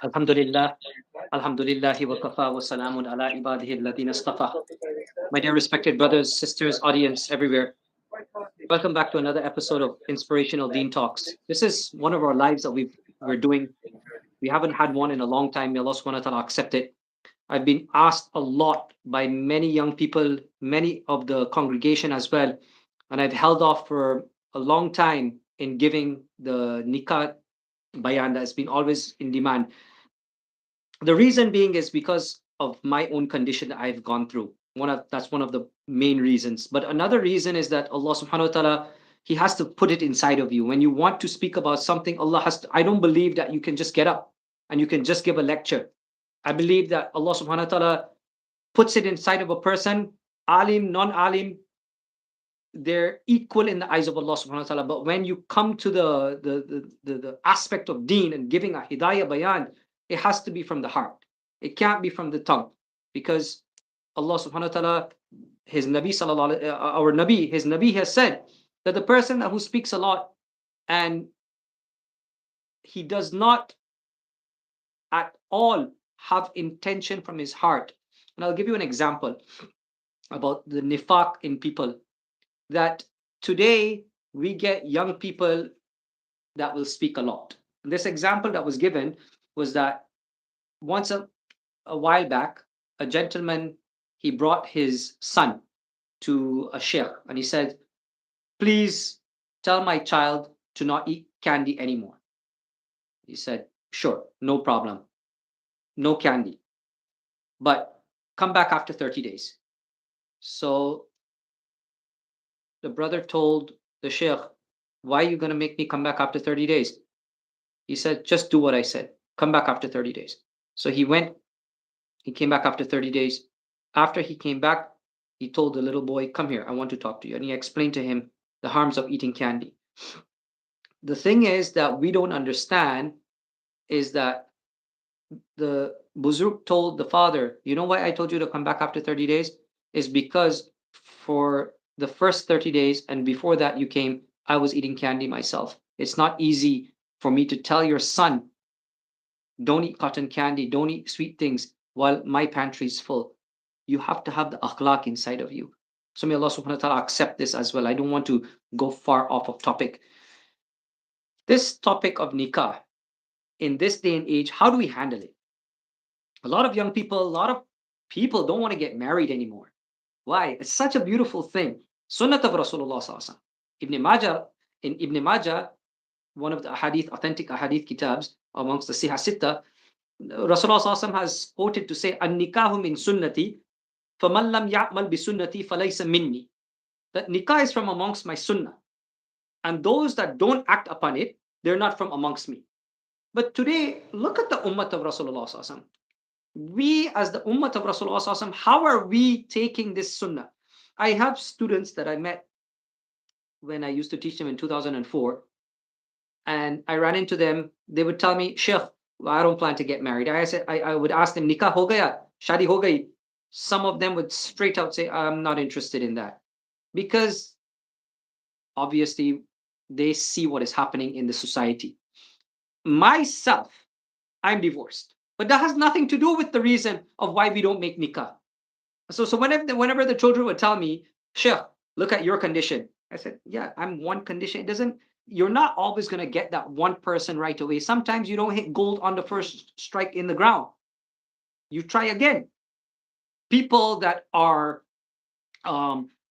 Alhamdulillah, Alhamdulillahi wa kafa wa salamun ala ibadihi alladhina istafa. My dear respected brothers, sisters, audience everywhere, welcome back to another episode of Inspirational Deen Talks. This is one of our lives that we're doing. We haven't had one in a long time. May Allah subhanahu wa ta'ala accept it. I've been asked a lot by many young people, many of the congregation as well, and I've held off for a long time in giving the nikah bayan that has been always in demand. The reason being is because of my own condition that I've gone through. That's one of the main reasons. But another reason is that Allah subhanahu wa ta'ala, He has to put it inside of you. When you want to speak about something, Allah has to, I don't believe that you can just get up and you can just give a lecture. I believe that Allah subhanahu wa ta'ala puts it inside of a person, alim, non-alim, they're equal in the eyes of Allah subhanahu wa ta'ala. But when you come to the aspect of deen and giving a hidayah bayan, it has to be from the heart. It can't be from the tongue. Because Allah subhanahu wa ta'ala, His Nabi sallallahu our Nabi, His Nabi has said that the person who speaks a lot and he does not at all have intention from his heart. And I'll give you an example about the nifaq in people. That today we get young people that will speak a lot. This example that was given was that once a while back, a gentleman, he brought his son to a sheikh and he said, please tell my child to not eat candy anymore. He said, sure, no problem. No candy. But come back after 30 days. So the brother told the sheikh, why are you going to make me come back after 30 days? He said, just do what I said. Come back after 30 days. So he went, he came back after 30 days. After he came back, he told the little boy, come here, I want to talk to you. And he explained to him the harms of eating candy. The thing is that we don't understand is that the Buzurg told the father, you know why I told you to come back after 30 days? Is because for the first 30 days and before that you came, I was eating candy myself. It's not easy for me to tell your son, don't eat cotton candy, don't eat sweet things while my pantry is full. You have to have the akhlaq inside of you. So may Allah subhanahu wa ta'ala accept this as well. I don't want to go far off of topic. This topic of nikah, in this day and age, how do we handle it? A lot of young people, a lot of people don't want to get married anymore. Why? It's such a beautiful thing. Sunnah of Rasulullah sallallahu alaihi wasallam. In Ibn Majah, one of the authentic ahadith kitabs amongst the Sihah Sitta, Rasulullah sallallahu alaihi wasallam has quoted to say, "An-nikahu min sunnati, faman lam ya'mal bi sunnati falaysa minni." That nikah is from amongst my sunnah, and those that don't act upon it, they're not from amongst me. But today, look at the ummah of Rasulullah sallallahu alaihi wasallam. We as the ummah of Rasulullah sallallahu alaihi wasallam, how are we taking this sunnah? I have students that I met when I used to teach them in 2004, and I ran into them. They would tell me, Sheikh, I don't plan to get married. I would ask them, nikah ho gaya, shadi ho gayi. Some of them would straight out say, I'm not interested in that. Because obviously they see what is happening in the society. Myself, I'm divorced. But that has nothing to do with the reason of why we don't make nikah. So whenever the children would tell me, Sheikh, look at your condition. I said, yeah, I'm one condition. You're not always going to get that one person right away. Sometimes you don't hit gold on the first strike in the ground. You try again. People that are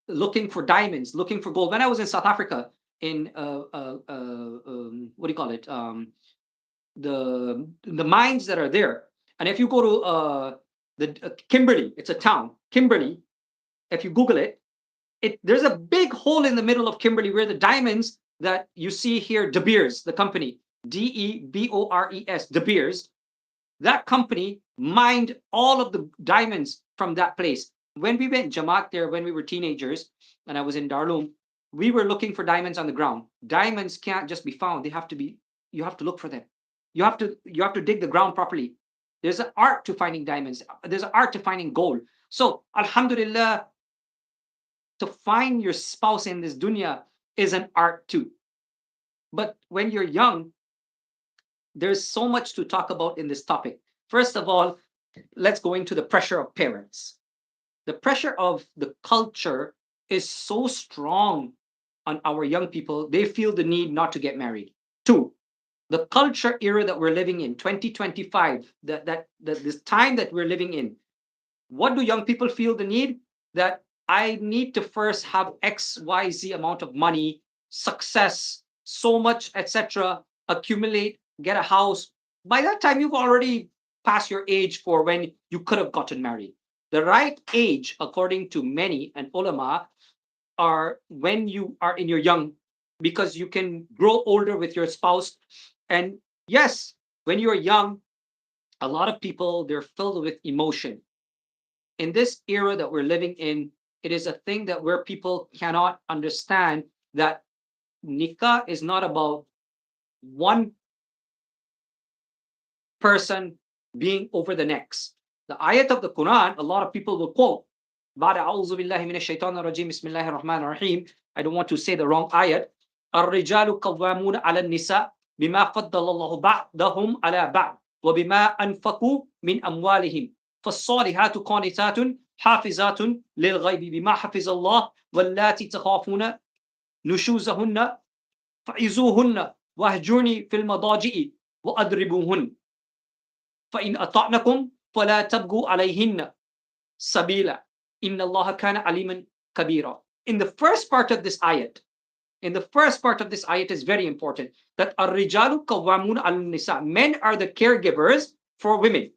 looking for diamonds, looking for gold. When I was in South Africa, in what do you call it? The mines that are there. And if you go to Kimberley, it's a town, Kimberley. If you Google it, there's a big hole in the middle of Kimberley where the diamonds that you see here, De Beers, the company, Debores, De Beers, that company mined all of the diamonds from that place. When we went Jamaat there, when we were teenagers, and I was in Darloom, we were looking for diamonds on the ground. Diamonds can't just be found. You have to look for them. You have to dig the ground properly. There's an art to finding diamonds. There's an art to finding gold. So, alhamdulillah, to find your spouse in this dunya is an art too. But when you're young, there's so much to talk about in this topic. First of all, let's go into the pressure of parents. The pressure of the culture is so strong on our young people, they feel the need not to get married. Two, the culture era that we're living in, 2025, this time that we're living in, what do young people feel the need? That I need to first have XYZ amount of money, success, so much, etc., accumulate, get a house. By that time, you've already passed your age for when you could have gotten married. The right age, according to many and ulama, are when you are in your young, because you can grow older with your spouse. And yes, when you're young, a lot of people, they're filled with emotion. In this era that we're living in, it is a thing that where people cannot understand that nikah is not about one person being over the next. The ayat of the Quran, a lot of people will quote, I don't want to say the wrong ayat. الرجال قوامون على النساء بما فضل الله بعضهم على بعض وبما أنفقوا من أموالهم فالصالحات قانتات حافظات للغيب بما حفظ الله واللاتي تخافون نشوزهن فعظوهن واهجرني في المضاجع وأضربوهن فإن أطعنكم فلا تبغوا عليهن sabila. Inna Allah kana aliman kabira. In the first part of this ayat, is very important that ar-rijalu qawwamun al-nisa. Men are the caregivers for women.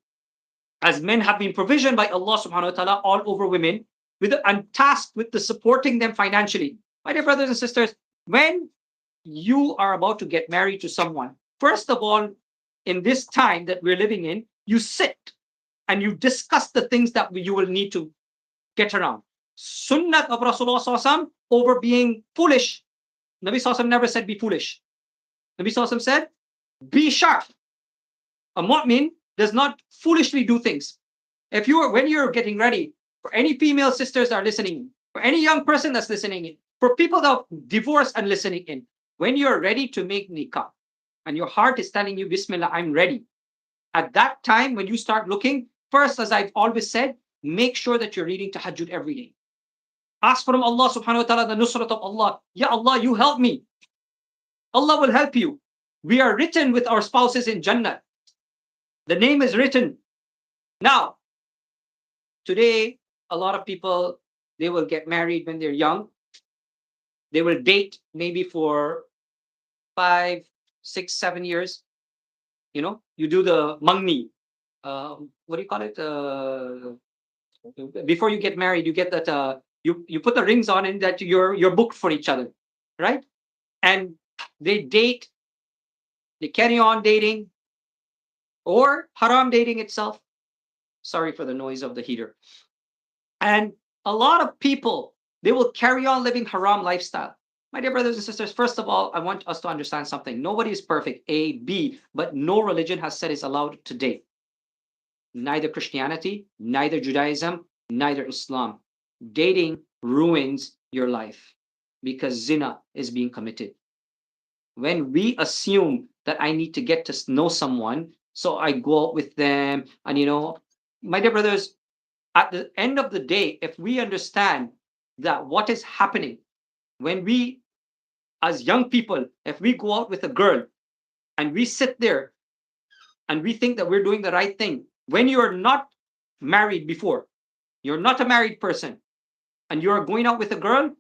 As men have been provisioned by Allah subhanahu wa ta'ala all over women and tasked with the supporting them financially. My dear brothers and sisters, when you are about to get married to someone, first of all, in this time that we're living in, you sit and you discuss the things that you will need to get around. Sunnah of Rasulullah over being foolish. Nabi Sallallahu never said be foolish. Nabi Sallallahu said be sharp. A mu'min does not foolishly do things. When you're getting ready, for any female sisters that are listening, for any young person that's listening in, for people that are divorced and listening in, when you're ready to make nikah and your heart is telling you, Bismillah, I'm ready. At that time, when you start looking, first, as I've always said, make sure that you're reading tahajjud every day. Ask from Allah subhanahu wa ta'ala the nusrat of Allah. Ya Allah, you help me. Allah will help you. We are written with our spouses in Jannah. The name is written. Now, today, a lot of people, they will get married when they're young. They will date maybe for 5, 6, 7 years. You do the mangni. What do you call it? Before you get married, you get that you put the rings on and that you're booked for each other, right? And they date, they carry on dating, or haram dating itself. Sorry for the noise of the heater. And a lot of people, they will carry on living haram lifestyle. My dear brothers and sisters, first of all, I want us to understand something. Nobody is perfect, A, B, but no religion has said is allowed today. Neither Christianity, neither Judaism, neither Islam. Dating ruins your life because zina is being committed. When we assume that I need to get to know someone, so I go out with them, and my dear brothers, at the end of the day, if we understand that what is happening when we, as young people, if we go out with a girl and we sit there and we think that we're doing the right thing, when you're not married before, you're not a married person, and you're going out with a girl,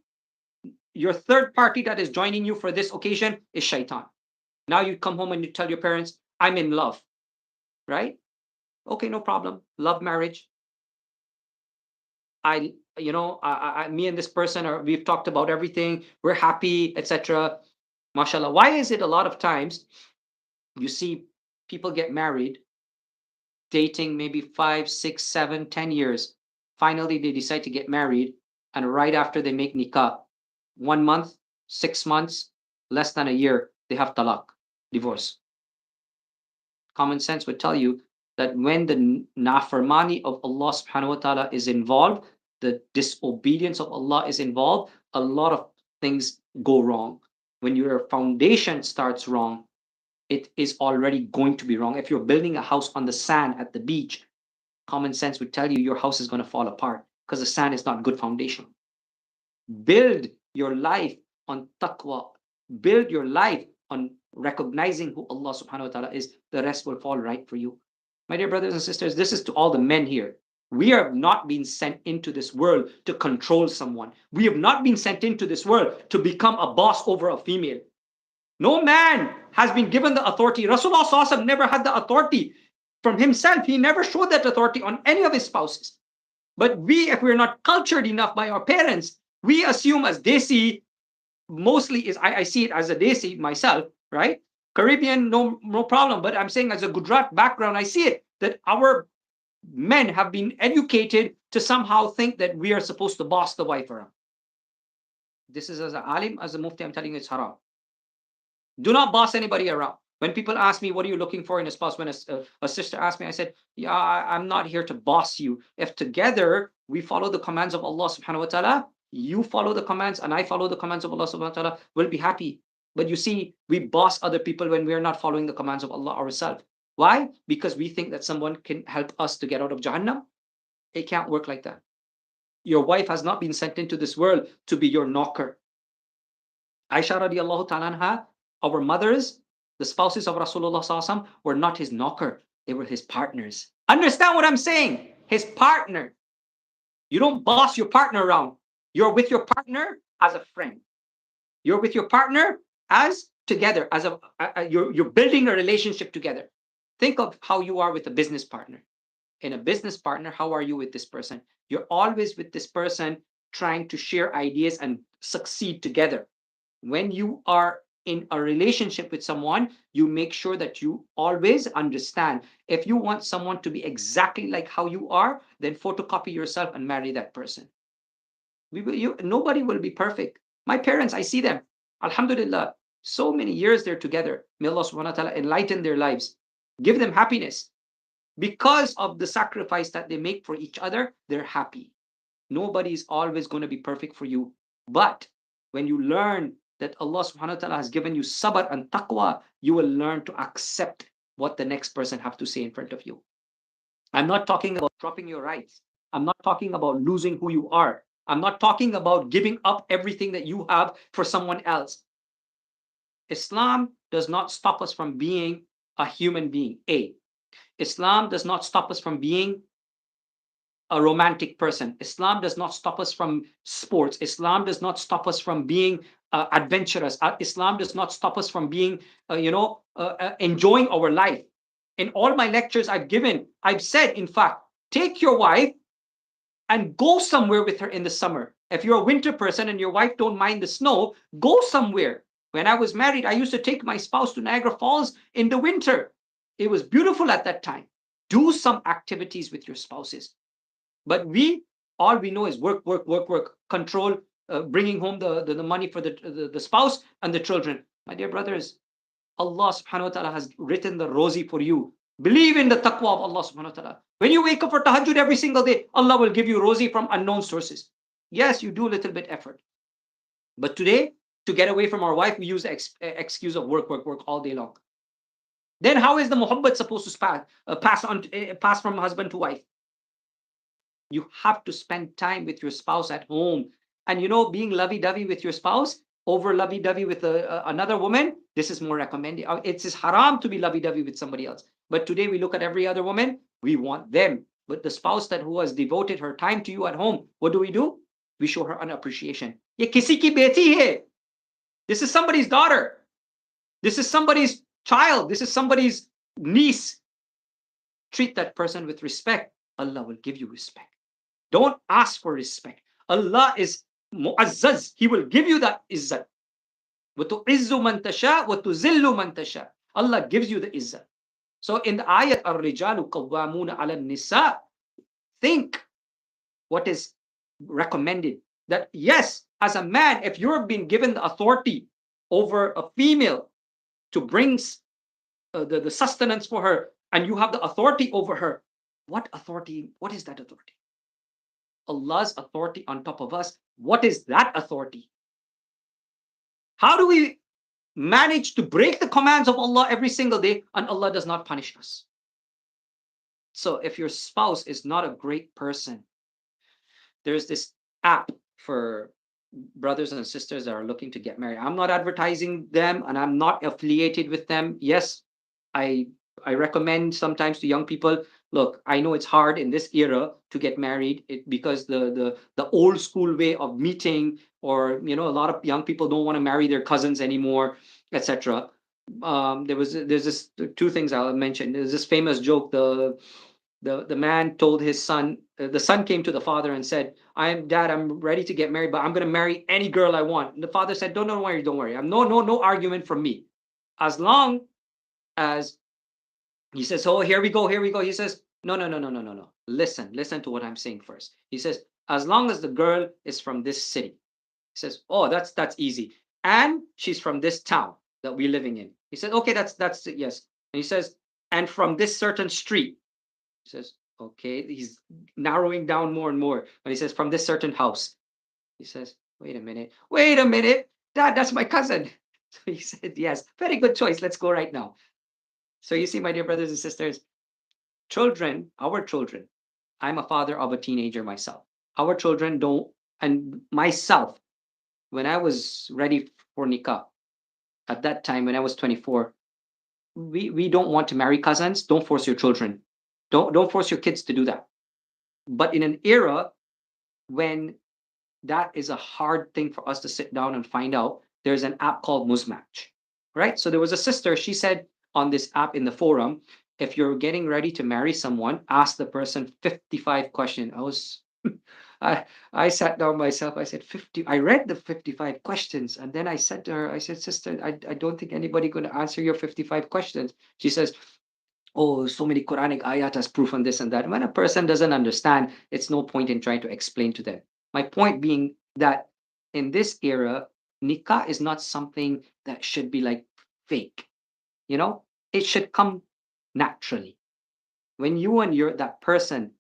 your third party that is joining you for this occasion is shaitan. Now you come home and you tell your parents, I'm in love, right? Okay, no problem. Love marriage. Me and this person we've talked about everything. We're happy, etc. MashaAllah. Why is it a lot of times you see people get married, dating maybe 5, 6, 7, 10 years. Finally, they decide to get married. And right after they make nikah, 1 month, 6 months, less than a year, they have talaq, divorce. Common sense would tell you that when the nafirmani of Allah subhanahu wa ta'ala is involved, the disobedience of Allah is involved, a lot of things go wrong. When your foundation starts wrong, it is already going to be wrong. If you're building a house on the sand at the beach, common sense would tell you your house is going to fall apart because the sand is not good foundation. Build your life on taqwa. Build your life on recognizing who Allah subhanahu wa ta'ala is. The rest will fall right for you. My dear brothers and sisters, this is to all the men here. We have not been sent into this world to control someone. We have not been sent into this world to become a boss over a female. No man has been given the authority. Rasulullah sallallahu alaihi wasallam never had the authority from himself. He never showed that authority on any of his spouses. But we, if we're not cultured enough by our parents, we assume as desi, mostly is, I see it as a desi myself, right? Caribbean, no problem. But I'm saying as a Gujarat background, I see it that our men have been educated to somehow think that we are supposed to boss the wife around. This is as an alim, as a mufti, I'm telling you it's haram. Do not boss anybody around. When people ask me, what are you looking for in a spouse? When a sister asked me, I said, yeah, I'm not here to boss you. If together we follow the commands of Allah subhanahu wa ta'ala, you follow the commands and I follow the commands of Allah subhanahu wa ta'ala, we'll be happy. But you see, we boss other people when we are not following the commands of Allah ourselves. Why? Because we think that someone can help us to get out of Jahannam. It can't work like that. Your wife has not been sent into this world to be your knocker. Aisha radiallahu ta'ala anha, our mothers, the spouses of Rasulullah sallallahu alaihi wasallam, were not his knocker. They were his partners. Understand what I'm saying? His partner. You don't boss your partner around. You're with your partner as a friend. You're with your partner as together, as you're building a relationship together. Think of how you are with a business partner. In a business partner, how are you with this person? You're always with this person trying to share ideas and succeed together. When you are in a relationship with someone, you make sure that you always understand. If you want someone to be exactly like how you are, then photocopy yourself and marry that person. Nobody will be perfect. My parents, I see them. Alhamdulillah, so many years they're together. May Allah subhanahu wa ta'ala enlighten their lives. Give them happiness. Because of the sacrifice that they make for each other, they're happy. Nobody is always going to be perfect for you. But when you learn that Allah subhanahu wa ta'ala has given you sabr and taqwa, you will learn to accept what the next person have to say in front of you. I'm not talking about dropping your rights. I'm not talking about losing who you are. I'm not talking about giving up everything that you have for someone else. Islam does not stop us from being a human being. Islam does not stop us from being a romantic person. Islam does not stop us from sports. Islam does not stop us from being adventurous. Islam does not stop us from being, enjoying our life. In all my lectures I've given, I've said, in fact, take your wife and go somewhere with her in the summer. If you're a winter person and your wife don't mind the snow, go somewhere. When I was married, I used to take my spouse to Niagara Falls in the winter. It was beautiful at that time. Do some activities with your spouses. But all we know is work, control, bringing home the money for the spouse and the children. My dear brothers, Allah subhanahu wa ta'ala has written the rosy for you. Believe in the taqwa of Allah subhanahu wa ta'ala. When you wake up for tahajjud every single day, Allah will give you rosy from unknown sources. Yes, you do a little bit effort. But today, to get away from our wife, we use the excuse of work all day long. Then how is the muhabbat supposed to pass from husband to wife? You have to spend time with your spouse at home. And being lovey-dovey with your spouse over lovey-dovey with another woman, this is more recommended. It's haram to be lovey-dovey with somebody else. But today we look at every other woman, we want them. But the spouse who has devoted her time to you at home, what do? We show her an appreciation. Ye kisi ki beti hai. This is somebody's daughter. This is somebody's child. This is somebody's niece. Treat that person with respect. Allah will give you respect. Don't ask for respect. Allah is mu'azzaz. He will give you that izzat. وَتُعِزُّ مَن تَشَاءُ وَتُذِلُّ مَن تَشَاءُ. Allah gives you the izzat. So in the ayat, الرِّجَالُ قَوَّامُونَ عَلَى النِّسَاءِ, think what is recommended. That yes, as a man, if you're being given the authority over a female to bring the sustenance for her, and you have the authority over her, what authority? What is that authority? Allah's authority on top of us. What is that authority? How do we manage to break the commands of Allah every single day, and Allah does not punish us. So if your spouse is not a great person, there's this app for brothers and sisters that are looking to get married. I'm not advertising them and I'm not affiliated with them. Yes, I I recommend sometimes to young people, look, I know it's hard in this era to get married because the old school way of meeting, or a lot of young people don't want to marry their cousins anymore, etc. There's this two things I'll mention. There's this famous joke. The man told his son, the son came to the father and said, I'm ready to get married, but I'm going to marry any girl I want. And the father said, don't worry, don't worry. No argument from me. As long as he says, oh, here we go, here we go. He says, no. Listen to what I'm saying first. He says, as long as the girl is from this city. He says, oh, that's easy. And she's from this town that we're living in. He said, okay, that's yes. And he says, and from this certain street. He says, okay, he's narrowing down more and more. When he says, from this certain house. He says, wait a minute, Dad, that's my cousin. So he said, yes, very good choice. Let's go right now. So you see, my dear brothers and sisters, our children, I'm a father of a teenager myself. Our children don't, and myself, when I was ready for Nikah, at that time when I was 24, we don't want to marry cousins. Don't force your children. Don't force your kids to do that. But in an era when that is a hard thing for us to sit down and find out, there's an app called Muzmatch, right? So there was a sister, she said on this app in the forum, if you're getting ready to marry someone, ask the person 55 questions. I sat down myself, I said 50, I read the 55 questions, and then I said to her, I said, sister, I don't think anybody going to answer your 55 questions. She says, oh, so many Quranic ayat as proof on this and that. When a person doesn't understand, it's no point in trying to explain to them. My point being that in this era, nikah is not something that should be like fake. It should come naturally. When you and that person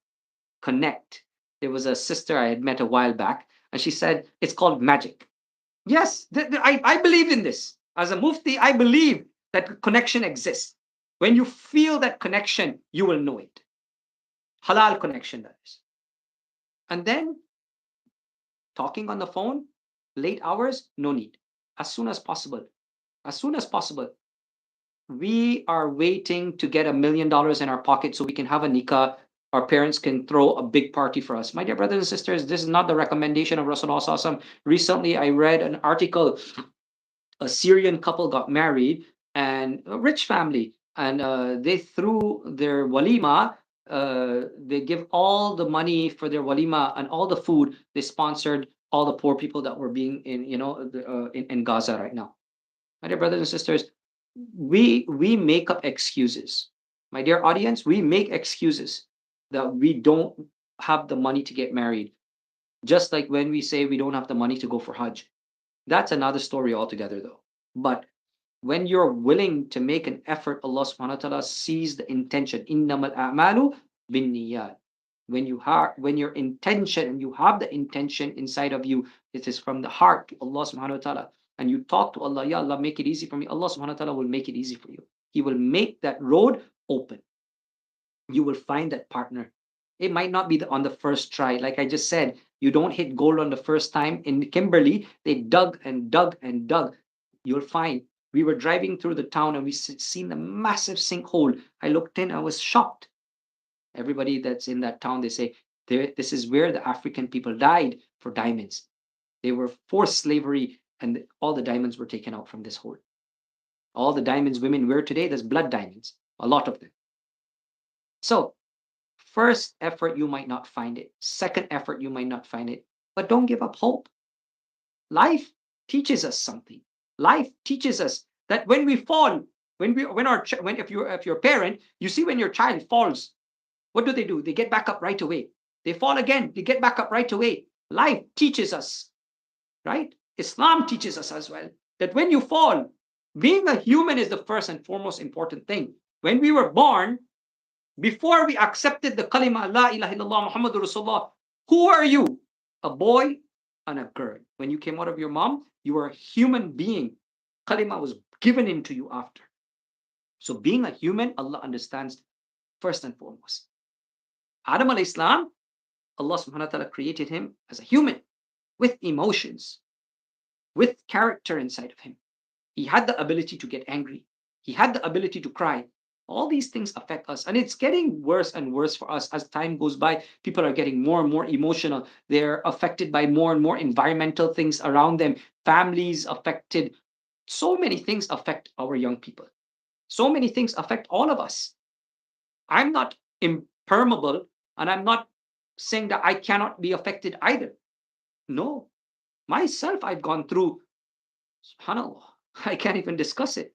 connect. There was a sister I had met a while back, and she said it's called magic. Yes, I believe in this. As a mufti, I believe that connection exists. When you feel that connection, you will know it. Halal connection, that is. And then talking on the phone, late hours, no need. As soon as possible. As soon as possible. We are waiting to get $1 million in our pocket so we can have a nikah. Our parents can throw a big party for us. My dear brothers and sisters, this is not the recommendation of Rasulullah Sallallahu Alaihi Wasallam. Recently, I read an article. A Syrian couple got married, and a rich family, and they threw their walima. They give all the money for their walima and all the food. They sponsored all the poor people that were being in Gaza right now. My dear brothers and sisters, we make up excuses. My dear audience, we make excuses that we don't have the money to get married. Just like when we say we don't have the money to go for Hajj. That's another story altogether, though. But when you're willing to make an effort, Allah subhanahu wa ta'ala sees the intention. Innamal a'malu bin niyat. When your intention, and you have the intention inside of you, it is from the heart to Allah subhanahu wa ta'ala. And you talk to Allah, Ya Allah, make it easy for me. Allah subhanahu wa ta'ala will make it easy for you. He will make that road open. You will find that partner. It might not be on the first try. Like I just said, you don't hit gold on the first time. In Kimberley, they dug and dug and dug. You'll find we were driving through the town and we seen the massive sinkhole. I looked in, I was shocked. Everybody that's in that town, they say, this is where the African people died for diamonds. They were forced slavery, and all the diamonds were taken out from this hole. All the diamonds women wear today, there's blood diamonds, a lot of them. So, first effort, you might not find it. Second effort, you might not find it. But don't give up hope. Life teaches us something. Life teaches us that when we fall, if you're a parent, you see when your child falls, what do? They get back up right away. They fall again, they get back up right away. Life teaches us, right? Islam teaches us as well that when you fall, being a human is the first and foremost important thing. When we were born, before we accepted the kalima, La ilaha illallah Muhammadur Rasulullah, who are you? A boy and a girl. When you came out of your mom, you were a human being. Kalima was given into you after. So being a human, Allah understands first and foremost. Adam alayhi salam, Allah subhanahu wa ta'ala created him as a human with emotions, with character inside of him. He had the ability to get angry. He had the ability to cry. All these things affect us. And it's getting worse and worse for us as time goes by. People are getting more and more emotional. They're affected by more and more environmental things around them. Families affected. So many things affect our young people. So many things affect all of us. I'm not impermeable, and I'm not saying that I cannot be affected either. No, myself, I've gone through, subhanAllah, I can't even discuss it.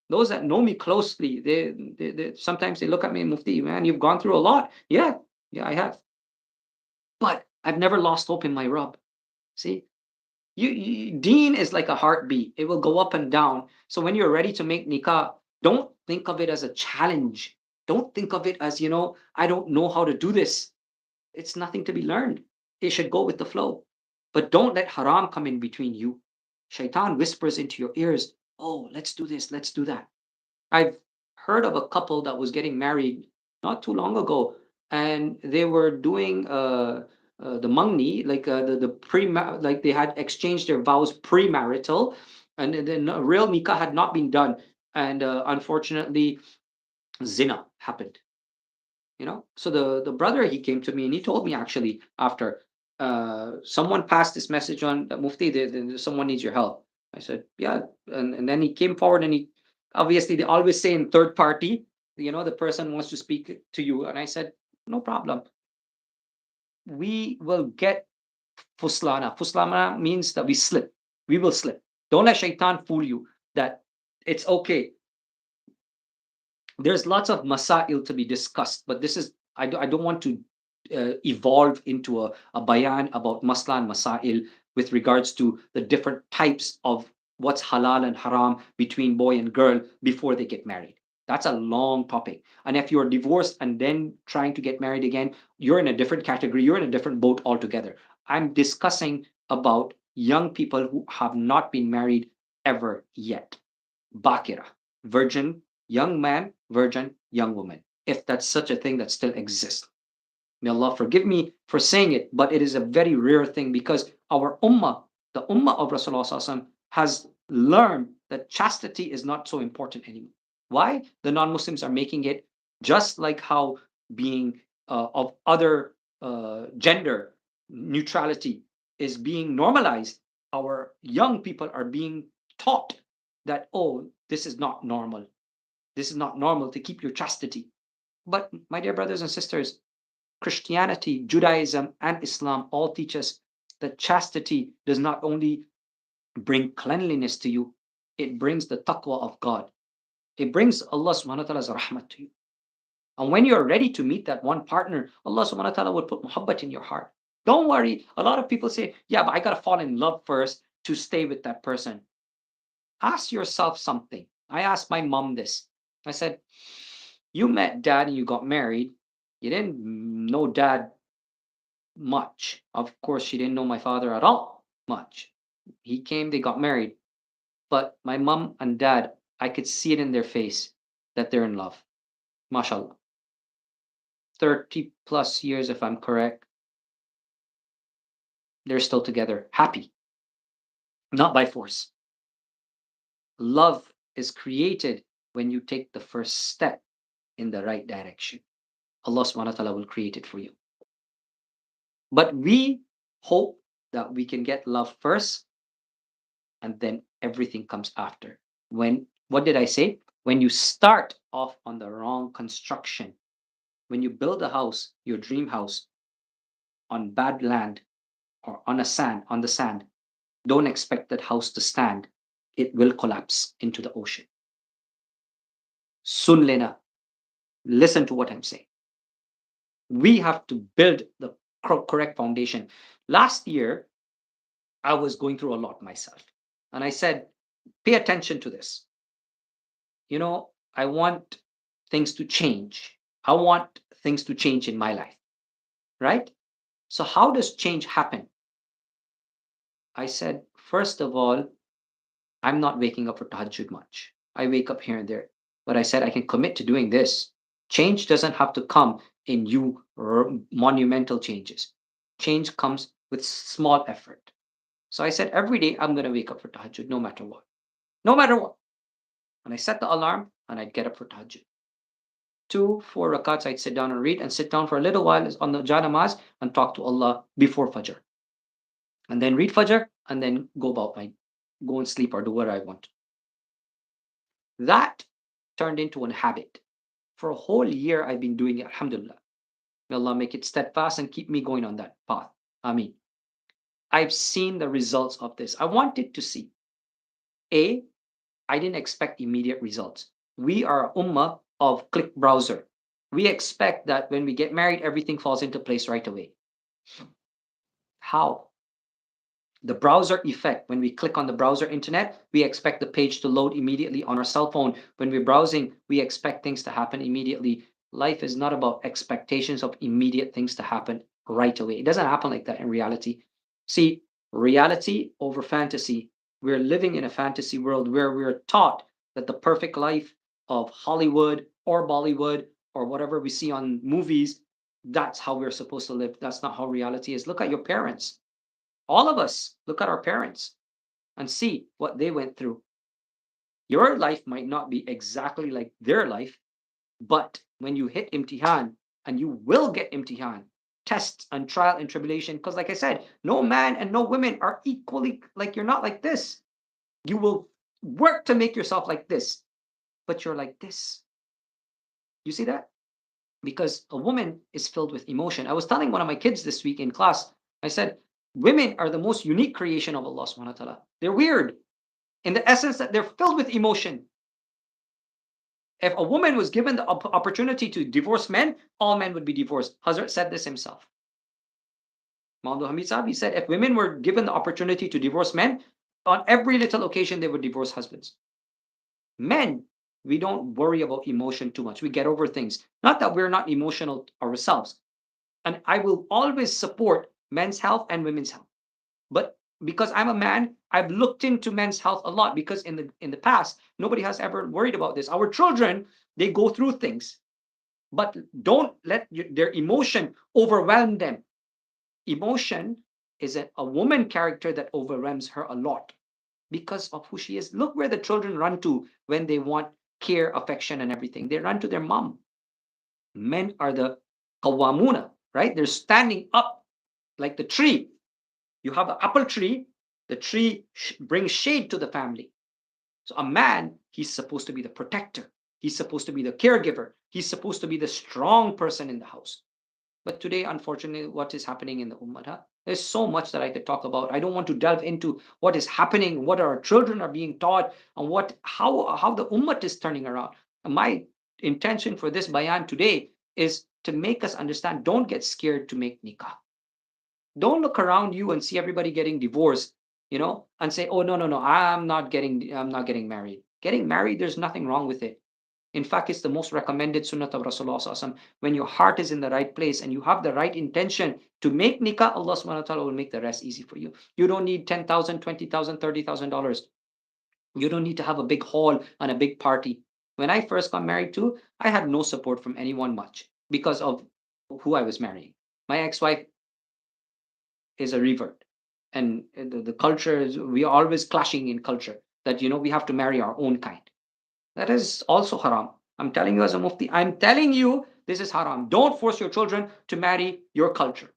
Those that know me closely, they sometimes they look at me, Mufti, man, you've gone through a lot. Yeah, I have. But I've never lost hope in my Rabb. See, Deen is like a heartbeat. It will go up and down. So when you're ready to make nikah, don't think of it as a challenge. Don't think of it as, I don't know how to do this. It's nothing to be learned. It should go with the flow. But don't let haram come in between you. Shaitan whispers into your ears, oh, let's do this, let's do that. I've heard of a couple that was getting married not too long ago, and they were doing the mangni, like the pre, like they had exchanged their vows premarital, and then a real nikah had not been done, and unfortunately, zina happened. So the brother, he came to me and he told me actually after, someone passed this message on that, Mufti, someone needs your help. I said, yeah. And then he came forward and he, obviously they always say in third party, the person wants to speak to you. And I said, no problem. We will get fuslana. Fuslana means that we slip. We will slip. Don't let shaitan fool you that it's okay. There's lots of masail to be discussed, but this is, I don't want to evolve into a bayan about masla and masail with regards to the different types of what's halal and haram between boy and girl before they get married. That's a long topic. And if you're divorced and then trying to get married again, you're in a different category, you're in a different boat altogether. I'm discussing about young people who have not been married ever yet. Bakira, virgin young man, virgin young woman, if that's such a thing that still exists. May Allah forgive me for saying it, but it is a very rare thing because our ummah, the ummah of Rasulullah has learned that chastity is not so important anymore. Why? The non-Muslims are making it just like how being of other gender neutrality is being normalized. Our young people are being taught that, oh, this is not normal. This is not normal to keep your chastity. But my dear brothers and sisters, Christianity, Judaism, and Islam all teach us that chastity does not only bring cleanliness to you, it brings the taqwa of God. It brings Allah subhanahu wa ta'ala's rahmat to you. And when you're ready to meet that one partner, Allah subhanahu wa ta'ala will put muhabbat in your heart. Don't worry. A lot of people say, yeah, but I got to fall in love first to stay with that person. Ask yourself something. I asked my mom this. I said, you met dad and you got married. You didn't know dad much. Of course, she didn't know my father at all much. He came, they got married. But my mom and dad, I could see it in their face that they're in love. MashaAllah. 30 plus years, if I'm correct. They're still together, happy. Not by force. Love is created when you take the first step in the right direction. Allah subhanahu wa ta'ala will create it for you. But we hope that we can get love first and then everything comes after. What did I say? When you start off on the wrong construction, when you build a house, your dream house, on bad land or on the sand, don't expect that house to stand. It will collapse into the ocean. Sun lena. Listen to what I'm saying. We have to build the correct foundation. Last year, I was going through a lot myself. And I said, pay attention to this. I want things to change. I want things to change in my life. Right? So how does change happen? I said, first of all, I'm not waking up for tahajjud much. I wake up here and there. But I said I can commit to doing this. Change doesn't have to come in monumental changes. Change comes with small effort. So I said every day I'm going to wake up for tahajjud no matter what. No matter what. And I set the alarm and I'd get up for tahajjud. 4 rakats I'd sit down and read and sit down for a little while on the janamaz and talk to Allah before Fajr. And then read Fajr and then go and sleep or do what I want. That turned into a habit. For a whole year, I've been doing it, alhamdulillah. May Allah make it steadfast and keep me going on that path. Ameen. I've seen the results of this. I wanted to see. I didn't expect immediate results. We are ummah of click browser. We expect that when we get married, everything falls into place right away. How? The browser effect. When we click on the browser internet, we expect the page to load immediately on our cell phone. When we're browsing, we expect things to happen immediately. Life is not about expectations of immediate things to happen right away. It doesn't happen like that in reality. See, reality over fantasy. We're living in a fantasy world where we're taught that the perfect life of Hollywood or Bollywood or whatever we see on movies, that's how we're supposed to live. That's not how reality is. Look at your parents. All of us, look at our parents and see what they went through. Your life might not be exactly like their life, but when you hit imtihan, and you will get imtihan, tests and trial and tribulation, because like I said, no man and no women are equally, like you're not like this. You will work to make yourself like this, but you're like this. You see that? Because a woman is filled with emotion. I was telling one of my kids this week in class, I said, women are the most unique creation of Allah subhanahu wa ta'ala. They're weird in the essence that they're filled with emotion. If a woman was given the opportunity to divorce men, all men would be divorced. Hazrat said this himself. Maulana Hamid Sahib, he said, if women were given the opportunity to divorce men, on every little occasion, they would divorce husbands. Men, we don't worry about emotion too much. We get over things. Not that we're not emotional ourselves. And I will always support men's health and women's health. But because I'm a man, I've looked into men's health a lot because in the past, nobody has ever worried about this. Our children, they go through things, but don't let their emotion overwhelm them. Emotion is a woman character that overwhelms her a lot because of who she is. Look where the children run to when they want care, affection, and everything. They run to their mom. Men are the qawwamuna, right? They're standing up like the tree. You have an apple tree, the tree brings shade to the family. So a man, he's supposed to be the protector. He's supposed to be the caregiver. He's supposed to be the strong person in the house. But today, unfortunately, what is happening in the ummah? There's so much that I could talk about. I don't want to delve into what is happening, what our children are being taught, and how the ummah is turning around. And my intention for this bayan today is to make us understand, don't get scared to make nikah. Don't look around you and see everybody getting divorced, and say, oh, no, I'm not getting married. Getting married, there's nothing wrong with it. In fact, it's the most recommended sunnah of Rasulullah sallallahu alaihi wasallam. When your heart is in the right place and you have the right intention to make nikah, Allah subhanahu wa ta'ala will make the rest easy for you. You don't need $10,000, $20,000, $30,000. You don't need to have a big hall and a big party. When I first got married too, I had no support from anyone much because of who I was marrying. My ex-wife is a revert, and the culture is, we are always clashing in culture that we have to marry our own kind. That is also haram. I'm telling you as a mufti, I'm telling you this is haram. Don't force your children to marry your culture.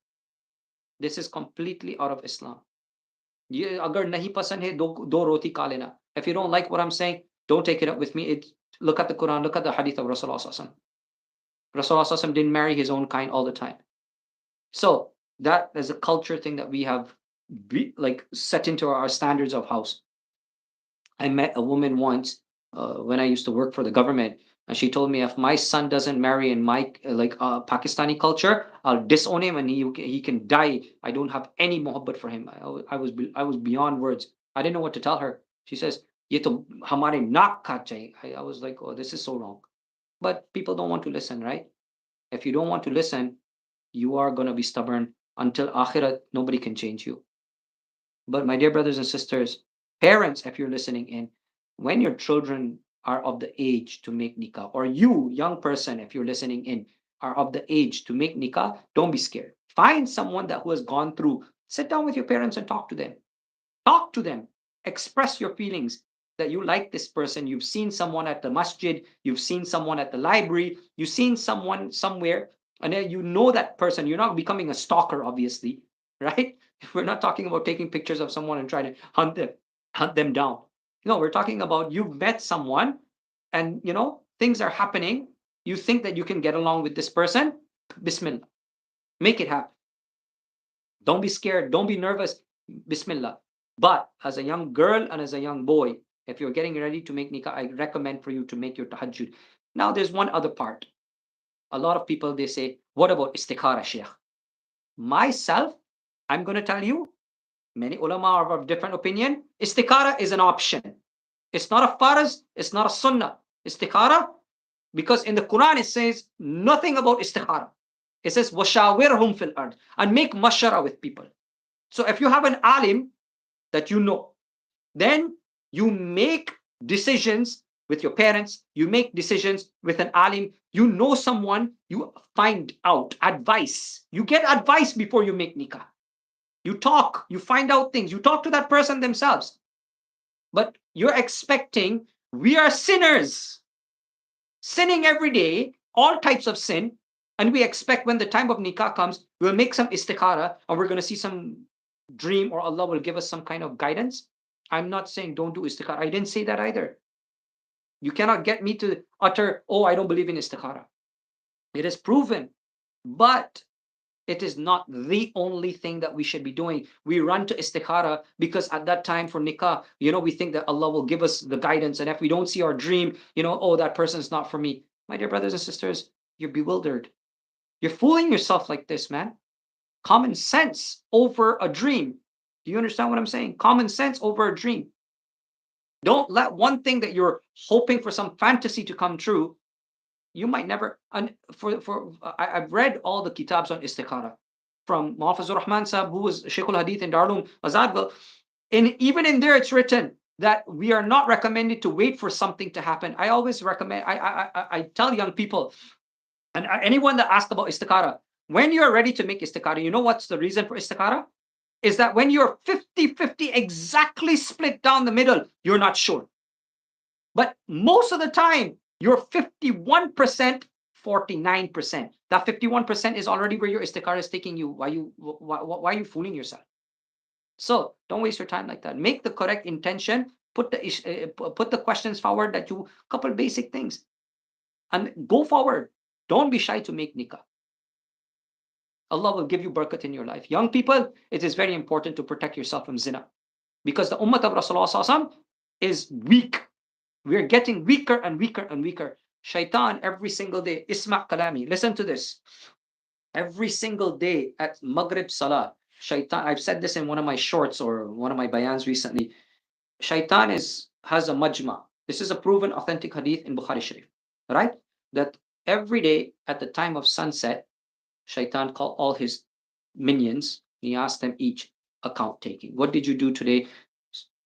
This is completely out of Islam. Agar nahi pasand hai, do roti kha lena. If you don't like what I'm saying, don't take it up with me. Look at the Quran, look at the hadith of Rasulullah sallallahu alaihi wasallam. Rasulullah sallallahu alaihi wasallam didn't marry his own kind all the time. So that is a culture thing that we have set into our standards of house. I met a woman once when I used to work for the government, and she told me if my son doesn't marry in my Pakistani culture, I'll disown him and he can die. I don't have any mohabbat for him. I was beyond words. I didn't know what to tell her. She says, "Ye to hamare naak khat jaye." I was like, "Oh, this is so wrong." But people don't want to listen, right? If you don't want to listen, you are going to be stubborn until akhirat. Nobody can change you. But my dear brothers and sisters, Parents, if you're listening in, when your children are of the age to make nikah, or you, young person, if you're listening in, are of the age to make nikah, don't be scared. Find someone who has gone through. Sit down with your parents and talk to them. Talk to them. Express your feelings that you like this person. You've seen someone at the masjid, you've seen someone at the library, you've seen someone somewhere, and then you know that person. You're not becoming a stalker, obviously, right? We're not talking about taking pictures of someone and trying to hunt them down. No, we're talking about you've met someone and things are happening. You think that you can get along with this person. Bismillah. Make it happen. Don't be scared. Don't be nervous. Bismillah. But as a young girl and as a young boy, if you're getting ready to make nikah, I recommend for you to make your tahajjud. Now, there's one other part. A lot of people, they say, what about istikhara, Shaykh? Myself, I'm going to tell you, many ulama are of different opinion. Istikhara is an option. It's not a farz, it's not a sunnah. Istikhara, because in the Quran it says nothing about istikhara. It says, وَشَاوِرْهُمْ فِي الْأَرْضِ, and make mashara with people. So if you have an alim that you know, then you make decisions with your parents, you make decisions with an alim, you know someone, you find out advice. You get advice before you make nikah. You talk, you find out things, you talk to that person themselves. But you're expecting, we are sinners, sinning every day, all types of sin, and we expect when the time of nikah comes, we'll make some istikhara, or we're going to see some dream, or Allah will give us some kind of guidance. I'm not saying don't do istikhara. I didn't say that either. You cannot get me to utter, oh, I don't believe in istikhara. It is proven, but it is not the only thing that we should be doing. We run to istikhara because at that time for nikah, we think that Allah will give us the guidance. And if we don't see our dream, oh, that person is not for me. My dear brothers and sisters, you're bewildered. You're fooling yourself like this, man. Common sense over a dream. Do you understand what I'm saying? Common sense over a dream. Don't let one thing that you're hoping for some fantasy to come true. You might never. And I've read all the kitabs on istikhara from Muhafizur Rahman Sahib, who was Shaykh al-Hadith in Darul Azadville. And even in there, it's written that we are not recommended to wait for something to happen. I always recommend. I tell young people, and anyone that asks about istikhara, when you're ready to make istikhara, you know what's the reason for istikhara? Is that when you're 50-50 exactly split down the middle, you're not sure. But most of the time, you're 51%, 49%. That 51% is already where your istikhara is taking you. Why are you fooling yourself? So don't waste your time like that. Make the correct intention. Put the questions forward, that you couple basic things, and go forward. Don't be shy to make nikah. Allah will give you barakat in your life. Young people, it is very important to protect yourself from zina, because the ummah of Rasulullah is weak. We're getting weaker and weaker and weaker. Shaitan every single day, isma' kalami, listen to this. Every single day at Maghrib Salah, Shaitan, I've said this in one of my shorts or one of my bayans recently. Shaitan has a majma. This is a proven authentic hadith in Bukhari Sharif, right? That every day at the time of sunset, Shaitan called all his minions. He asked them each account taking. What did you do today?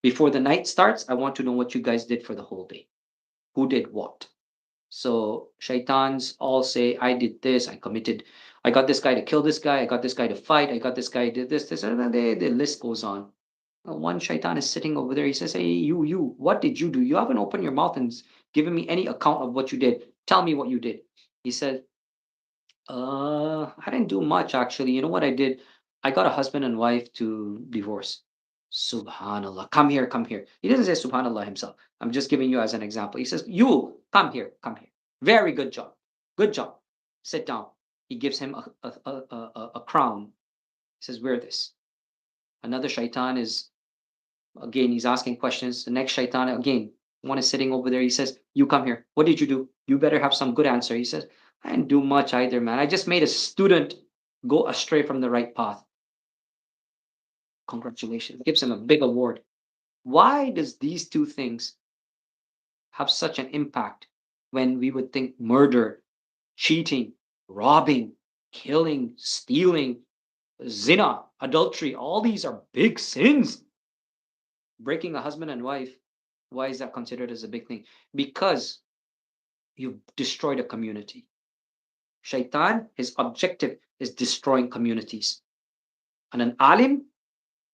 Before the night starts, I want to know what you guys did for the whole day. Who did what? So Shaitans all say, I did this, I got this guy to kill this guy, I got this guy to fight, I got this guy did this, and then the list goes on. One Shaitan is sitting over there. He says, hey, you, what did you do? You haven't opened your mouth and given me any account of what you did. Tell me what you did. He said, I didn't do much actually. You know what I did? I got a husband and wife to divorce. Subhanallah. Come here, come here. He doesn't say Subhanallah himself. I'm just giving you as an example. He says, you, come here, come here. Very good job. Good job. Sit down. He gives him a crown. He says, wear this. Another shaitan is, again, he's asking questions. The next shaitan, again, one is sitting over there. He says, you come here. What did you do? You better have some good answer. He says, I didn't do much either, man. I just made a student go astray from the right path. Congratulations. Gives him a big award. Why does these two things have such an impact when we would think murder, cheating, robbing, killing, stealing, zina, adultery, all these are big sins? Breaking a husband and wife, why is that considered as a big thing? Because you've destroyed a community. Shaitan, his objective is destroying communities. And an alim,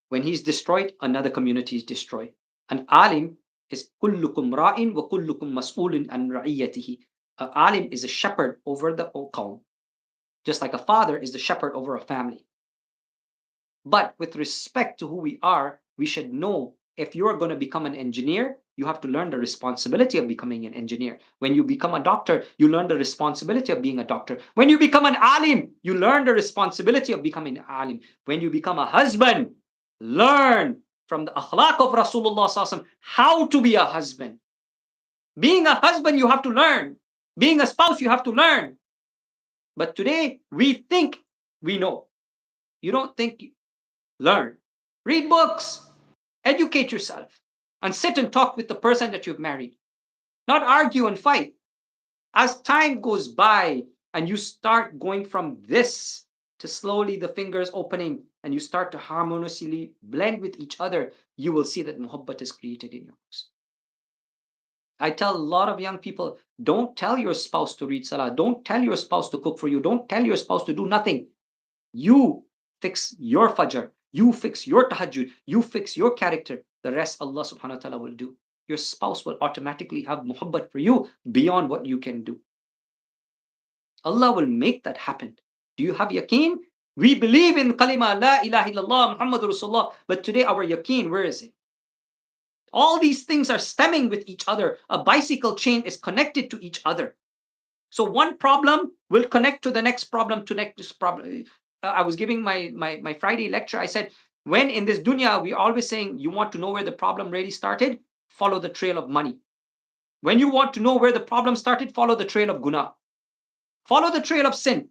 when he's destroyed, another community is destroyed. An alim is kullukum ra'in wa kullukum mas'ulun an ra'iyatihi. An alim is a shepherd over the qawm, just like a father is the shepherd over a family. But with respect to who we are, we should know if you're going to become an engineer, you have to learn the responsibility of becoming an engineer. When you become a doctor, you learn the responsibility of being a doctor. When you become an alim, you learn the responsibility of becoming an alim. When you become a husband, learn from the akhlaq of Rasulullah sallallahu alaihi wasallam how to be a husband. Being a husband, you have to learn. Being a spouse, you have to learn. But today, we think we know. You don't think. Learn. Read books. Educate yourself. And sit and talk with the person that you've married. Not argue and fight. As time goes by and you start going from this to slowly the fingers opening and you start to harmoniously blend with each other, you will see that muhabbat is created in your house. I tell a lot of young people, don't tell your spouse to read salah. Don't tell your spouse to cook for you. Don't tell your spouse to do nothing. You fix your fajr. You fix your tahajjud. You fix your character. The rest Allah subhanahu wa ta'ala will do. Your spouse will automatically have muhabbat for you beyond what you can do. Allah will make that happen. Do you have yaqeen? We believe in kalima la ilaha illallah Muhammadur Rasulullah. But today our yaqeen, where is it? All these things are stemming with each other. A bicycle chain is connected to each other. So one problem will connect to the next problem, to next problem. I was giving my Friday lecture. I said, when in this dunya, we're always saying, you want to know where the problem really started? Follow the trail of money. When you want to know where the problem started, follow the trail of guna. Follow the trail of sin.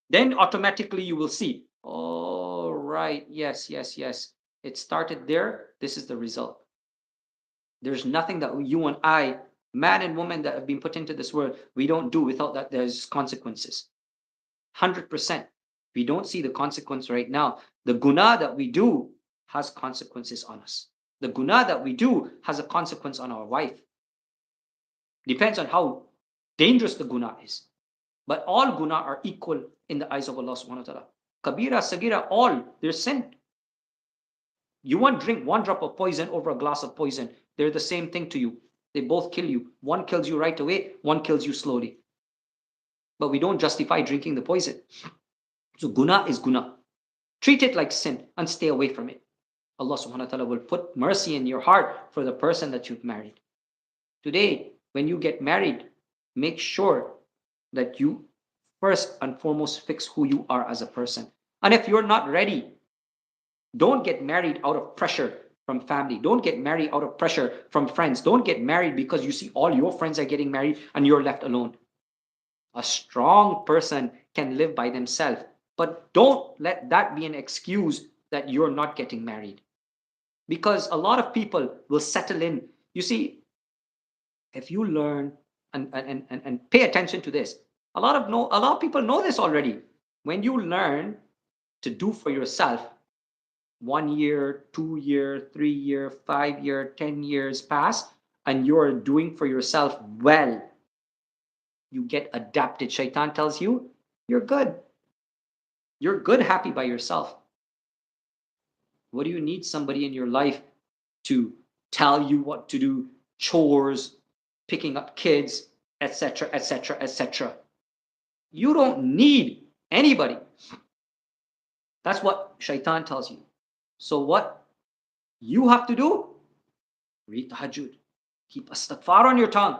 Then automatically you will see, oh, right, yes. It started there. This is the result. There's nothing that you and I, man and woman that have been put into this world, we don't do without that there's consequences. 100%. We don't see the consequence right now. The guna that we do has consequences on us. The guna that we do has a consequence on our wife. Depends on how dangerous the guna is. But all guna are equal in the eyes of Allah subhanahu wa ta'ala. Kabira, sagira, all, they're sin. You want drink one drop of poison over a glass of poison. They're the same thing to you. They both kill you. One kills you right away, one kills you slowly. But we don't justify drinking the poison. So guna is guna. Treat it like sin and stay away from it. Allah subhanahu wa ta'ala will put mercy in your heart for the person that you've married. Today, when you get married, make sure that you first and foremost fix who you are as a person. And if you're not ready, don't get married out of pressure from family. Don't get married out of pressure from friends. Don't get married because you see all your friends are getting married and you're left alone. A strong person can live by themselves, but don't let that be an excuse that you're not getting married. Because a lot of people will settle in. You see, if you learn and pay attention to this, a lot of people know this already. When you learn to do for yourself, 1 year, 2 year, 3 year, 5 year, 10 years pass, and you're doing for yourself well, you get adapted. Shaitan tells you, you're good. You're good, happy by yourself. What do you need somebody in your life to tell you what to do? Chores, picking up kids, etc., etc., etc. You don't need anybody. That's what Shaitan tells you. So what you have to do? Read tahajjud. Keep astaghfar on your tongue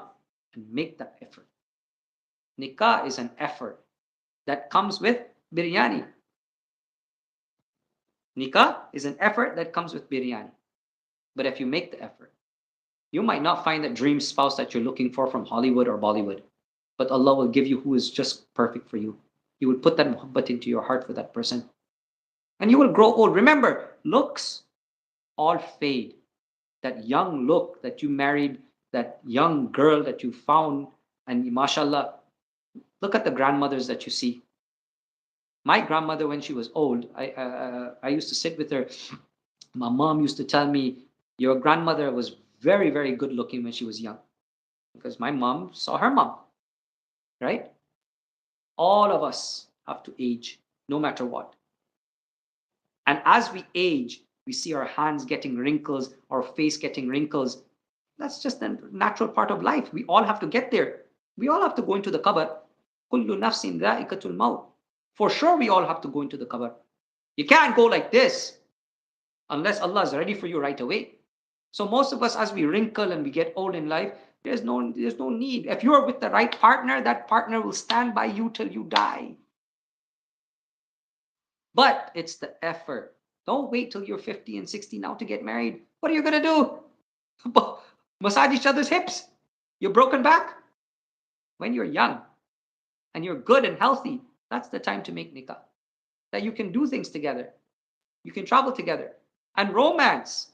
and make that effort. Nikah is an effort that comes with biryani. Nikah is an effort that comes with biryani. But if you make the effort, you might not find that dream spouse that you're looking for from Hollywood or Bollywood. But Allah will give you who is just perfect for you. He will put that muhabbat into your heart for that person. And you will grow old. Remember, looks all fade. That young look that you married, that young girl that you found, and mashallah, look at the grandmothers that you see. My grandmother, when she was old, I used to sit with her My mom used to tell me, your grandmother was very, very good looking when she was young. Because my mom saw her mom, right? All of us have to age, no matter what. And as we age, we see our hands getting wrinkles, our face getting wrinkles. That's just a natural part of life. We all have to get there. We all have to go into the qabr. Kullu nafsin dha'iqatul maut. For sure, we all have to go into the qabr. You can't go like this unless Allah is ready for you right away. So most of us, as we wrinkle and we get old in life, there's no need. If you're with the right partner, that partner will stand by you till you die. But it's the effort. Don't wait till you're 50 and 60 now to get married. What are you going to do? Massage each other's hips? Your broken back? When you're young and you're good and healthy, that's the time to make nikah. That you can do things together. You can travel together. And romance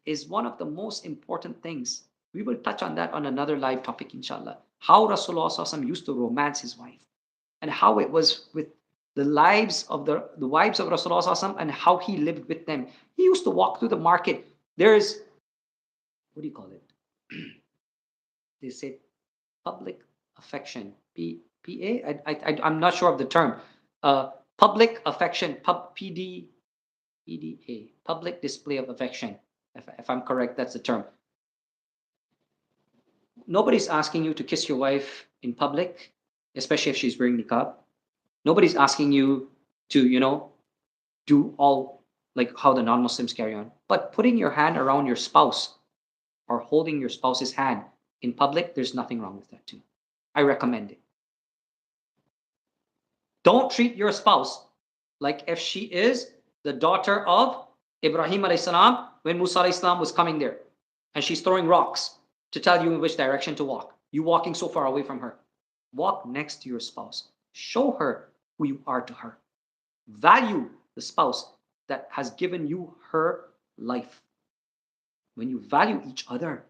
is one of the most important things. We will touch on that on another live topic, inshallah. How Rasulullah SAW used to romance his wife and how it was with the lives of the wives of Rasulullah SAW and how he lived with them. He used to walk through the market. There's, what do you call it? They say public affection. P-A? I'm not sure of the term. Public affection, PDA, public display of affection. If I'm correct, that's the term. Nobody's asking you to kiss your wife in public, especially if she's wearing niqab. Nobody's asking you to, do all like how the non-Muslims carry on. But putting your hand around your spouse or holding your spouse's hand in public, there's nothing wrong with that too. I recommend it. Don't treat your spouse like if she is the daughter of Ibrahim alayhi salam when Musa alayhi salam was coming there and she's throwing rocks to tell you in which direction to walk. You walking so far away from her. Walk next to your spouse. Show her who you are to her. Value the spouse that has given you her life. When you value each other,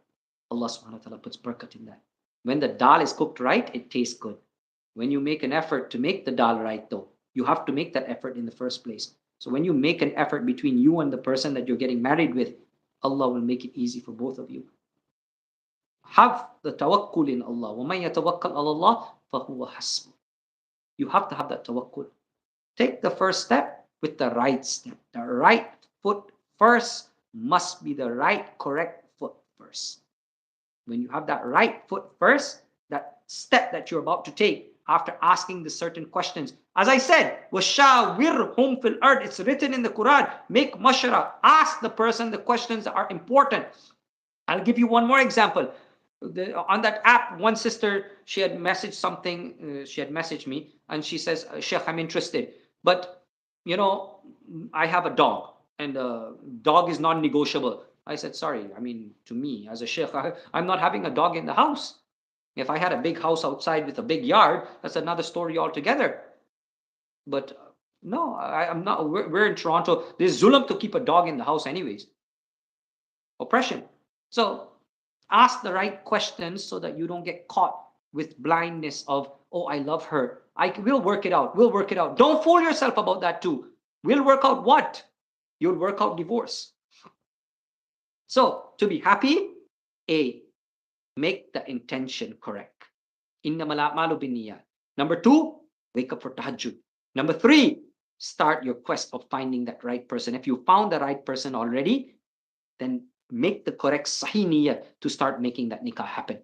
Allah subhanahu wa ta'ala puts barakat in that. When the dal is cooked right, it tastes good. When you make an effort to make the dal right though, you have to make that effort in the first place. So when you make an effort between you and the person that you're getting married with, Allah will make it easy for both of you. Have the tawakkul in Allah. وَمَنْ يَتَوَكَّلْ عَلَى اللَّهِ فَهُوَ حَسْبُهُ. You have to have that tawakkul. Take the first step with the right step. The right foot first must be the right, correct foot first. When you have that right foot first, that step that you're about to take after asking the certain questions. As I said, وَشَاوِرْهُمْ فِي الْأَرْضِ. It's written in the Quran. Make mashara. Ask the person the questions that are important. I'll give you one more example. On that app, one sister, she had messaged something. She had messaged me and she says, Sheikh, I'm interested. But, I have a dog and the dog is non-negotiable. I said, sorry, to me as a sheikh, I'm not having a dog in the house. If I had a big house outside with a big yard, that's another story altogether. But no, I'm not. We're in Toronto. There's zulm to keep a dog in the house anyways. Oppression. So ask the right questions so that you don't get caught with blindness of, oh, I love her. We'll work it out. We'll work it out. Don't fool yourself about that too. We'll work out what? You'll work out divorce. So to be happy, make the intention correct. Innamal a'malu binniyat. Number 2, wake up for tahajjud. Number 3, start your quest of finding that right person. If you found the right person already, then make the correct sahih niyyah to start making that nikah happen.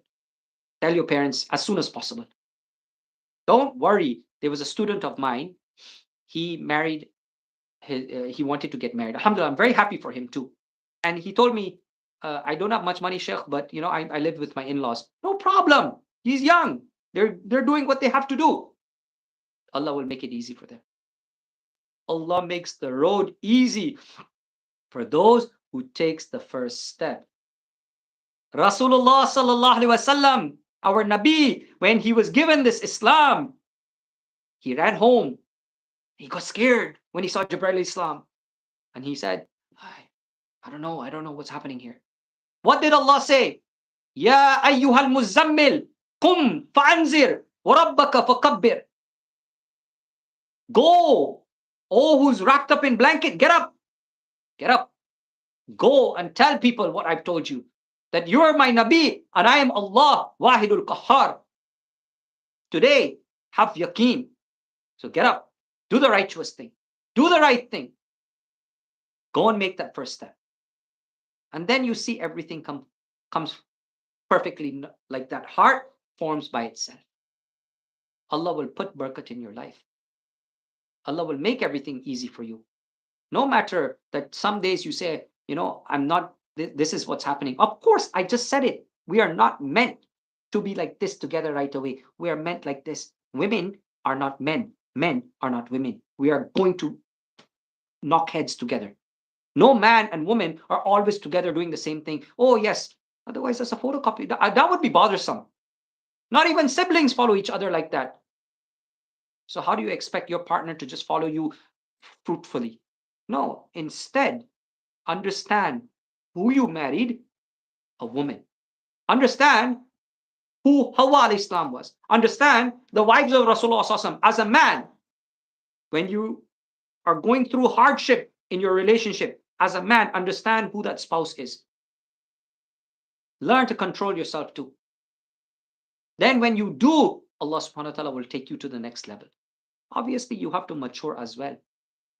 Tell your parents as soon as possible. Don't worry. There was a student of mine. He married. He wanted to get married. Alhamdulillah, I'm very happy for him too. And he told me, I don't have much money, Sheikh, but I live with my in-laws. No problem. He's young. They're doing what they have to do. Allah will make it easy for them. Allah makes the road easy for those who takes the first step. Rasulullah sallallahu alaihi wasallam, our Nabi, when he was given this Islam, he ran home. He got scared when he saw Jibreel Islam. And he said, I don't know what's happening here. What did Allah say? Ya ayyuhal muzammil, kum fa'anzir, wa rabbaka fakabbir. Go, oh who's wrapped up in blanket, get up Get up. Go and tell people what I've told you. That you are my Nabi and I am Allah, Wahidul Qahhar. Today, have yaqeen. So get up. Do the righteous thing. Do the right thing. Go and make that first step. And then you see everything comes perfectly, like that heart forms by itself. Allah will put barakat in your life. Allah will make everything easy for you. No matter that some days you say, I'm not, this is what's happening. Of course, I just said it. We are not meant to be like this together right away. We are meant like this. Women are not men. Men are not women. We are going to knock heads together. No man and woman are always together doing the same thing. Oh, yes. Otherwise, that's a photocopy. That would be bothersome. Not even siblings follow each other like that. So how do you expect your partner to just follow you fruitfully? No, instead, understand who you married, a woman. Understand who Hawa alayhi salam was. Understand the wives of Rasulullah sallallahu alaihi wasallam. As a man, when you are going through hardship in your relationship, as a man, understand who that spouse is. Learn to control yourself too. Then when you do, Allah subhanahu wa ta'ala will take you to the next level. Obviously, you have to mature as well.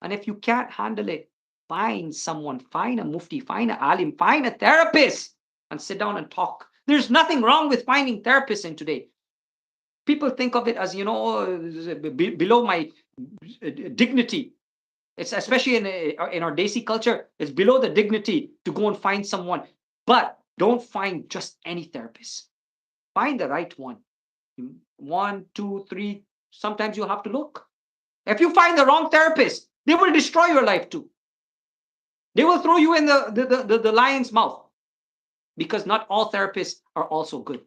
And if you can't handle it, find someone, find a mufti, find an alim, find a therapist, and sit down and talk. There's nothing wrong with finding therapists in today. People think of it as, below my dignity. It's especially in our Desi culture, it's below the dignity to go and find someone. But don't find just any therapist. Find the right one. 1, 2, 3. Sometimes you have to look. If you find the wrong therapist, they will destroy your life too. They will throw you in the lion's mouth, because not all therapists are also good.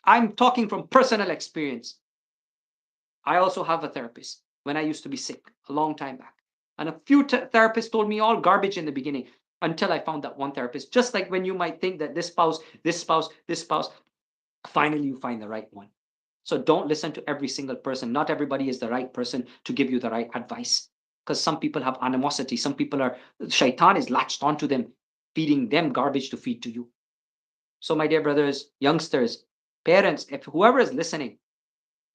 I'm talking from personal experience. I also have a therapist when I used to be sick a long time back. And a few therapists told me all garbage in the beginning until I found that one therapist. Just like when you might think that this spouse, finally you find the right one. So don't listen to every single person. Not everybody is the right person to give you the right advice. Because some people have animosity. Some people shaitan is latched onto them, feeding them garbage to feed to you. So my dear brothers, youngsters, parents, if whoever is listening,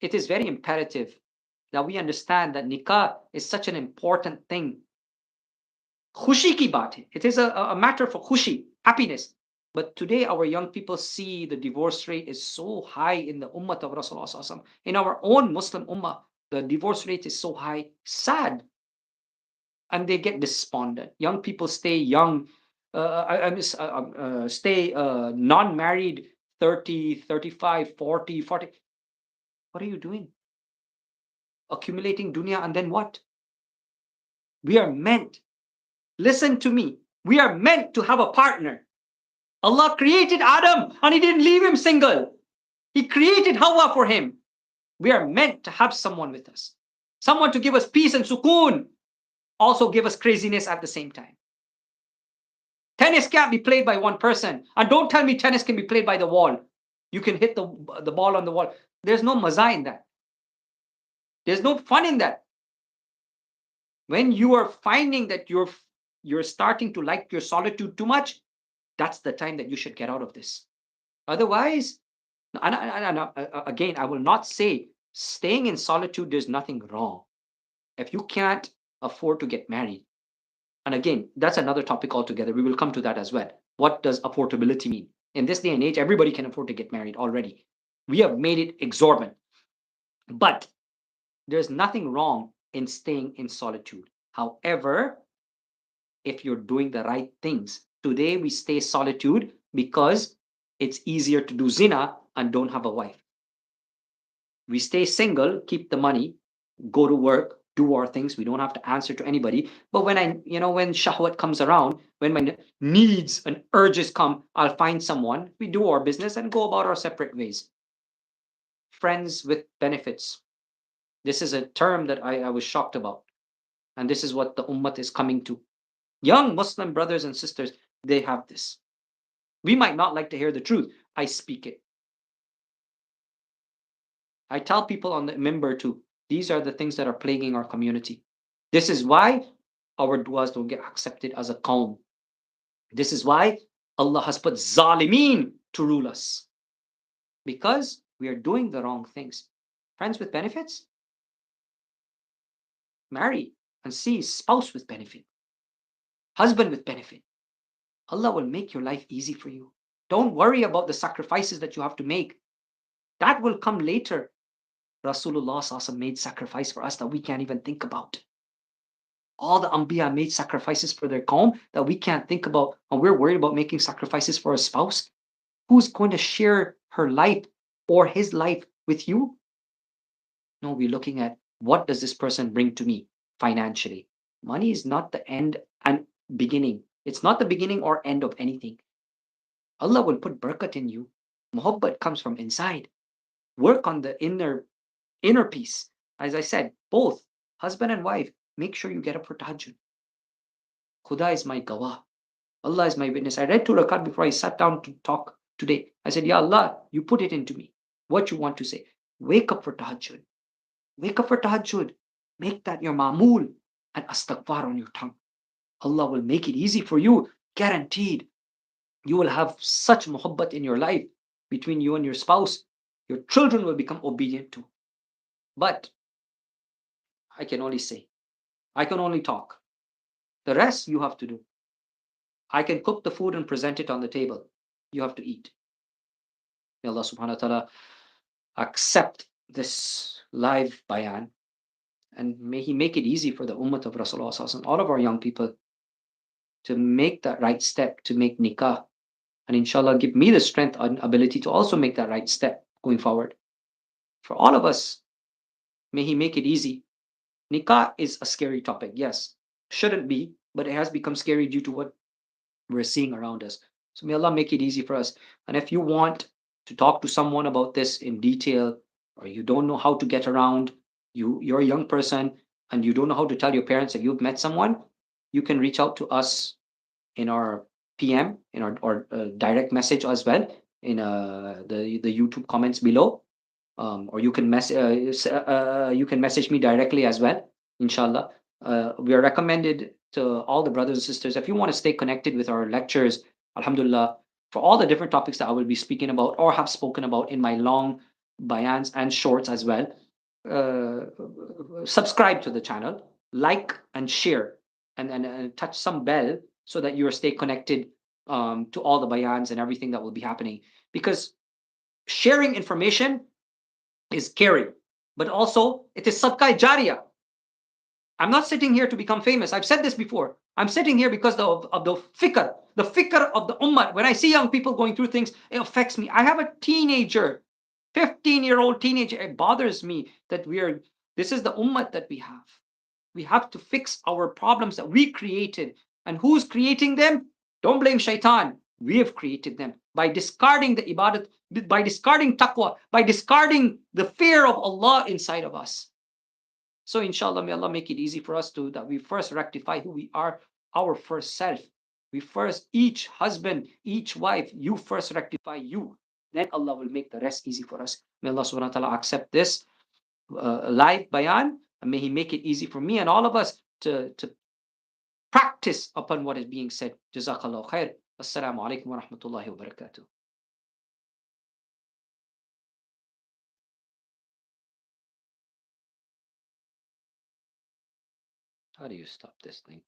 it is very imperative that we understand that nikah is such an important thing. Khushi ki baat hai. It is a matter for khushi, happiness. But today our young people see the divorce rate is so high in the ummah of Rasulullah. In our own Muslim ummah, the divorce rate is so high. Sad. And they get despondent. Young people stay young, stay non-married 30, 35, 40. What are you doing? Accumulating dunya, and then what? We are meant, listen to me, we are meant to have a partner. Allah created Adam and He didn't leave him single. He created Hawa for him. We are meant to have someone with us. Someone to give us peace and sukoon. Also give us craziness at the same time. Tennis can't be played by one person. And don't tell me tennis can be played by the wall. You can hit the ball on the wall. There's no maza in that. There's no fun in that. When you are finding that you're starting to like your solitude too much, that's the time that you should get out of this. Otherwise, again, I will not say staying in solitude, there's nothing wrong. If you can't afford to get married, and again, that's another topic altogether. We will come to that as well. What does affordability mean? In this day and age, everybody can afford to get married already. We have made it exorbitant. But there's nothing wrong in staying in solitude. However, if you're doing the right things, today we stay solitude because it's easier to do zina and don't have a wife. We stay single, keep the money, go to work, do our things. We don't have to answer to anybody. But when when shahwat comes around, when my needs and urges come, I'll find someone. We do our business and go about our separate ways. Friends with benefits. This is a term that I was shocked about. And this is what the ummah is coming to. Young Muslim brothers and sisters, they have this. We might not like to hear the truth. I speak it. I tell people on the mimbar too, these are the things that are plaguing our community. This is why our du'as don't get accepted as a qawm. This is why Allah has put zalimeen to rule us, because we are doing the wrong things. Friends with benefits, marry and see spouse with benefit, husband with benefit. Allah will make your life easy for you. Don't worry about the sacrifices that you have to make. That will come later. Rasulullah SAW made sacrifice for us that we can't even think about. All the Anbiya made sacrifices for their qawm that we can't think about, and we're worried about making sacrifices for a spouse. Who's going to share her life or his life with you? No, we're looking at what does this person bring to me financially. Money is not the end and beginning. It's not the beginning or end of anything. Allah will put barakat in you. Muhabbat comes from inside. Work on the inner peace. As I said, both husband and wife, make sure you get up for tahajjud. Khuda is my gawah. Allah is my witness. I read 2 rakat before I sat down to talk today. I said, Ya Allah, you put it into me. What you want to say. Wake up for tahajjud. Wake up for tahajjud. Make that your ma'mul and astaghfar on your tongue. Allah will make it easy for you. Guaranteed. You will have such muhabbat in your life between you and your spouse. Your children will become obedient too. But I can only say, I can only talk. The rest you have to do. I can cook the food and present it on the table. You have to eat. May Allah subhanahu wa ta'ala accept this live bayan, and may He make it easy for the ummah of Rasulullah sallallahu alaihi wasallam, all of our young people, to make that right step, to make nikah. And inshallah, give me the strength and ability to also make that right step going forward. For all of us, may He make it easy. Nikah is a scary topic, yes. Shouldn't be, but it has become scary due to what we're seeing around us. So may Allah make it easy for us. And if you want to talk to someone about this in detail, or you don't know how to get around, you're a young person and you don't know how to tell your parents that you've met someone, you can reach out to us in our PM, in our direct message as well, in the YouTube comments below, or you can message me directly as well. Inshallah, we are recommended to all the brothers and sisters, if you want to stay connected with our lectures, alhamdulillah, for all the different topics that I will be speaking about or have spoken about in my long bayans and shorts as well. Subscribe to the channel, like and share, and touch some bell so that you stay connected to all the bayans and everything that will be happening. Because sharing information is caring, but also it is sadaqah jariyah. I'm not sitting here to become famous. I've said this before. I'm sitting here because of the fikr of the ummah. When I see young people going through things, it affects me. I have a teenager, 15-year-old teenager. It bothers me that this is the ummah that we have. We have to fix our problems that we created. And who's creating them? Don't blame shaitan. We have created them by discarding the ibadat, by discarding taqwa, by discarding the fear of Allah inside of us. So inshallah, may Allah make it easy for us that we first rectify who we are, our first self. We first, each husband, each wife, you first rectify you. Then Allah will make the rest easy for us. May Allah subhanahu wa ta'ala accept this live bayan, and may He make it easy for me and all of us to practice upon what is being said. Jazakallah khair. Assalamualaikum warahmatullahi wabarakatuh. How do you stop this thing?